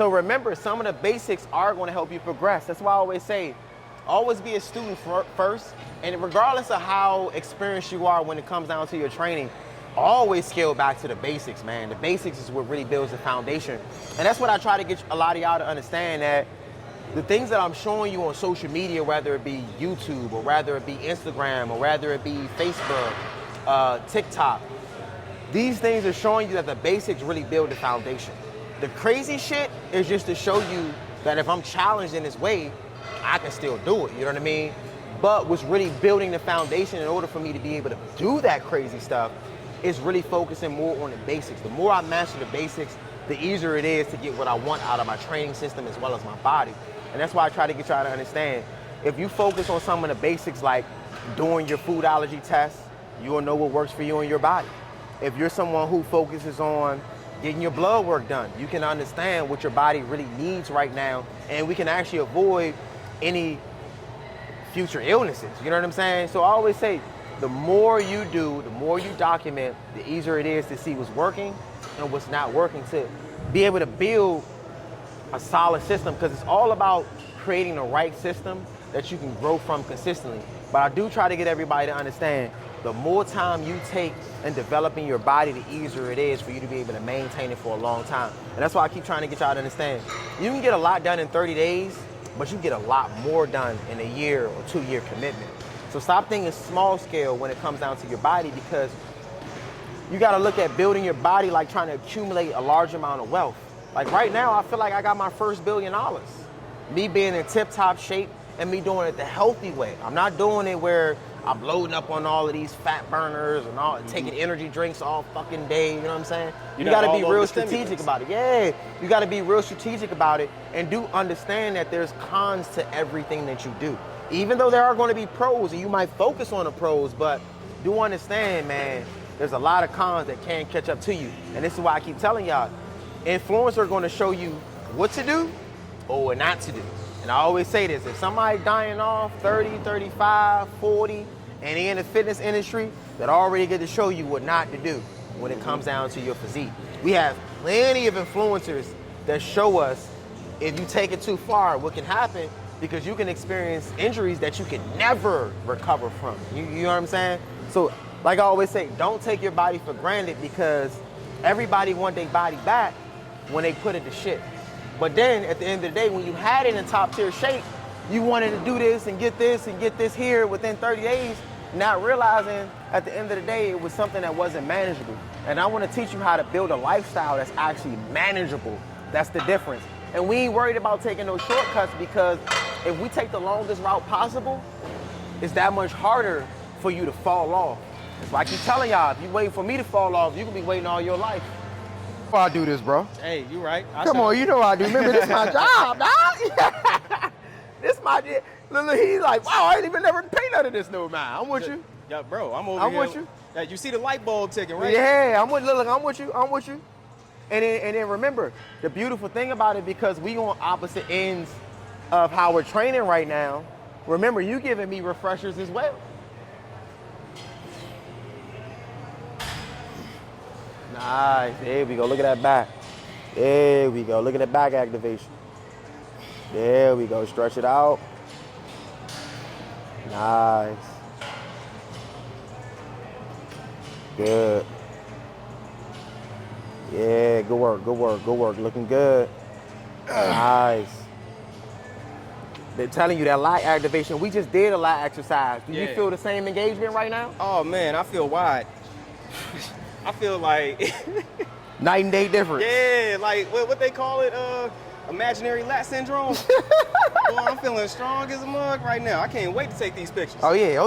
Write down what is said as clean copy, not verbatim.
So remember, some of the basics are going to help you progress. That's why I always say, always be a student first. And regardless of how experienced you are when it comes down to your training, always scale back to the basics, man. The basics is what really builds the foundation. And that's what I try to get a lot of y'all to understand, that the things that I'm showing you on social media, whether it be YouTube or whether it be Instagram or whether it be Facebook, TikTok, these things are showing you that the basics really build the foundation. The crazy shit is just to show you that if I'm challenged in this way, I can still do it, you know what I mean? But what's really building the foundation in order for me to be able to do that crazy stuff is really focusing more on the basics. The more I master the basics, the easier it is to get what I want out of my training system as well as my body. And that's why I try to get y'all to understand, if you focus on some of the basics like doing your food allergy test, you'll know what works for you and your body. If you're someone who focuses on getting your blood work done, you can understand what your body really needs right now, and we can actually avoid any future illnesses, you know what I'm saying? So I always say, the more you do, the more you document, the easier it is to see what's working and what's not working, to be able to build a solid system, because it's all about creating the right system that you can grow from consistently. But I do try to get everybody to understand, the more time you take in developing your body, the easier it is for you to be able to maintain it for a long time. And that's why I keep trying to get y'all to understand, you can get a lot done in 30 days, but you get a lot more done in a year or 2-year commitment. So stop thinking small scale when it comes down to your body, because you gotta look at building your body like trying to accumulate a large amount of wealth. Like right now, I feel like I got my first $1 billion. Me being in tip-top shape and me doing it the healthy way. I'm not doing it where I'm loading up on all of these fat burners and all, taking energy drinks all fucking day, you know what I'm saying? You gotta be real strategic about it. Yeah, you gotta be real strategic about it, and do understand that there's cons to everything that you do. Even though there are gonna be pros, and you might focus on the pros, but do understand, man, there's a lot of cons that can catch up to you. And this is why I keep telling y'all, influencers are gonna show you what to do or what not to do. And I always say this, if somebody dying off 30, 35, 40, and they in the fitness industry, that already get to show you what not to do when it comes down to your physique. We have plenty of influencers that show us if you take it too far, what can happen, because you can experience injuries that you can never recover from. You know what I'm saying? So, like I always say, don't take your body for granted, because everybody want their body back when they put it to shit. But then at the end of the day, when you had it in top tier shape, you wanted to do this and get this here within 30 days, not realizing at the end of the day, it was something that wasn't manageable. And I want to teach you how to build a lifestyle that's actually manageable. That's the difference. And we ain't worried about taking those shortcuts, because if we take the longest route possible, it's that much harder for you to fall off. That's why I keep telling y'all, if you wait for me to fall off, you can be waiting all your life. I do this, bro. Hey, you right. Come on, you know I do. Remember, this is my job, dog. This my job. Look, he's like, wow, I ain't even never pay none of this no man. I'm with you. Yeah, bro, I'm over here. I'm with you. Yeah, you see the light bulb ticking, right? Yeah, I'm with. Look, I'm with you. I'm with you. And then remember, the beautiful thing about it, because we on opposite ends of how we're training right now. Remember, you giving me refreshers as well. Nice. There we go. Look at that back. There we go. Look at that back activation. There we go. Stretch it out. Nice. Good. Yeah, good work, good work, good work. Looking good. Nice. They're telling you that lat activation. We just did a lat exercise. Do you feel the same engagement right now? Oh, man, I feel wide. I feel like... Night and day difference. Yeah, like what they call it, imaginary lat syndrome. Boy, I'm feeling strong as a mug right now. I can't wait to take these pictures. Oh yeah,